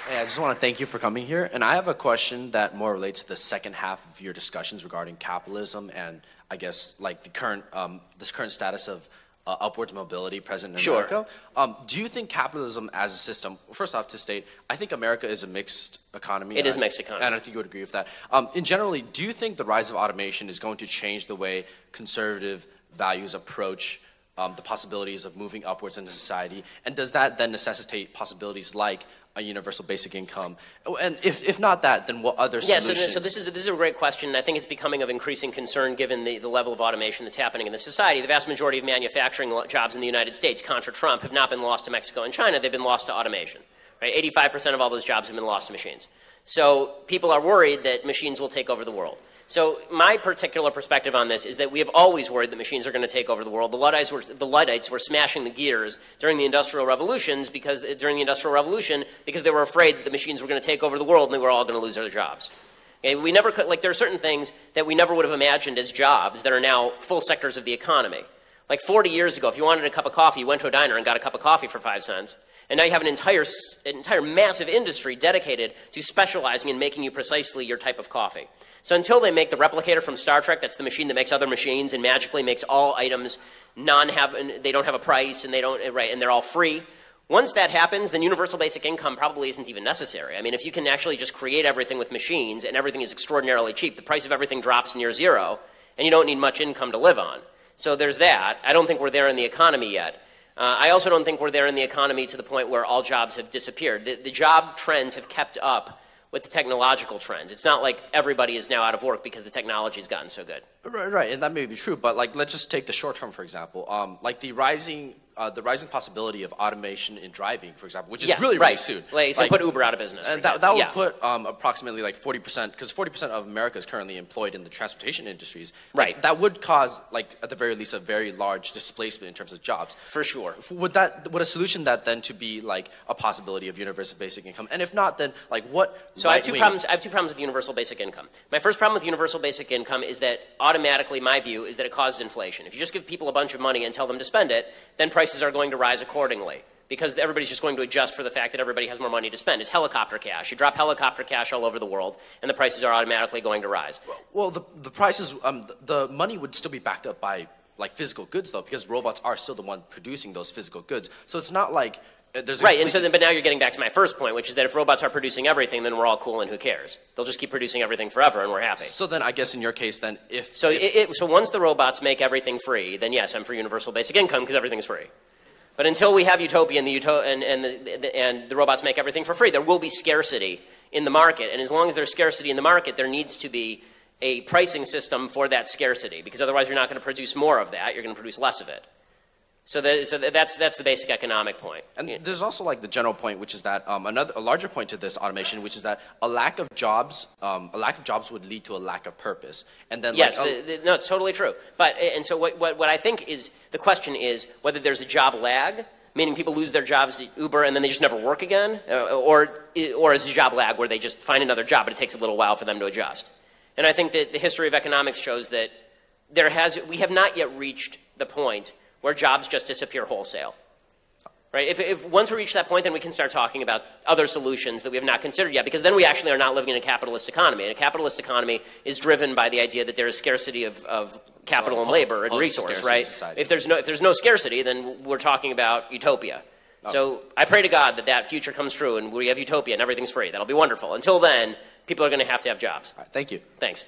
Hey, I just want to thank you for coming here. And I have a question that more relates to the second half of your discussions regarding capitalism and I guess like the current this current status of upwards mobility present in America. Do you think capitalism as a system, first off to state, I think America is a mixed economy. It is a mixed economy. And I think you would agree with that. In generally, do you think the rise of automation is going to change the way conservative values approach the possibilities of moving upwards into society? And does that then necessitate possibilities like a universal basic income? And if not that, then what other solutions? Yeah, so this is a great question, and I think it's becoming of increasing concern given the level of automation that's happening in the society. The vast majority of manufacturing jobs in the United States, contra Trump, have not been lost to Mexico and China. They've been lost to automation. Right? 85% of all those jobs have been lost to machines. So people are worried that machines will take over the world. So my particular perspective on this is that we have always worried that machines are going to take over the world. The Luddites were smashing the gears during the Industrial Revolution because they were afraid that the machines were going to take over the world and they were all going to lose their jobs. Okay, we never could, like there are certain things that we never would have imagined as jobs that are now full sectors of the economy. Like 40 years ago, if you wanted a cup of coffee, you went to a diner and got a cup of coffee for 5 cents. And now you have an entire massive industry dedicated to specializing in making you precisely your type of coffee. So until they make the replicator from Star Trek, that's the machine that makes other machines and magically makes all items they don't have a price and and they're all free. Once that happens, then universal basic income probably isn't even necessary. I mean, if you can actually just create everything with machines and everything is extraordinarily cheap, the price of everything drops near zero and you don't need much income to live on. So there's that. I don't think we're there in the economy yet. I also don't think we're there in the economy to the point where all jobs have disappeared. The job trends have kept up with the technological trends. It's not like everybody is now out of work because the technology has gotten so good. Right, and that may be true, but like let's just take the short term, for example. Like the rising possibility of automation in driving, for example, which is really soon. Like put Uber out of business. And that would put approximately like 40%, because 40% of America is currently employed in the transportation industries. Right. That would cause, like at the very least, a very large displacement in terms of jobs. For sure. Would a solution that then to be like a possibility of universal basic income? And if not, then like what? So I have two problems. I have two problems with universal basic income. My first problem with universal basic income is that automatically, my view is that it causes inflation. If you just give people a bunch of money and tell them to spend it, then prices are going to rise accordingly because everybody's just going to adjust for the fact that everybody has more money to spend. It's helicopter cash. You drop helicopter cash all over the world, and the prices are automatically going to rise. Well, the prices, the money would still be backed up by like physical goods, though, because robots are still the one producing those physical goods. So it's not like there's a right. And so, but now you're getting back to my first point, which is that if robots are producing everything, then we're all cool, and who cares? They'll just keep producing everything forever, and we're happy. So then, I guess in your case, then so once the robots make everything free, then yes, I'm for universal basic income because everything's free. But until we have utopia and the robots make everything for free, there will be scarcity in the market. And as long as there's scarcity in the market, there needs to be a pricing system for that scarcity, because otherwise you're not going to produce more of that. You're going to produce less of it. So that's the basic economic point. And there's also like the general point, which is that a larger point to this automation, which is that a lack of jobs would lead to a lack of purpose. And then yes, no, it's totally true. But and so what I think is the question is whether there's a job lag, meaning people lose their jobs to Uber and then they just never work again, or is a job lag where they just find another job but it takes a little while for them to adjust. And I think that the history of economics shows that we have not yet reached the point where jobs just disappear wholesale. Right? If once we reach that point, then we can start talking about other solutions that we have not considered yet, because then we actually are not living in a capitalist economy. And a capitalist economy is driven by the idea that there is scarcity of capital and labor and resource, right? Society. If there's no scarcity, then we're talking about utopia. So I pray to God that future comes true and we have utopia and everything's free. That'll be wonderful. Until then, people are going to have jobs. All right, thank you. Thanks.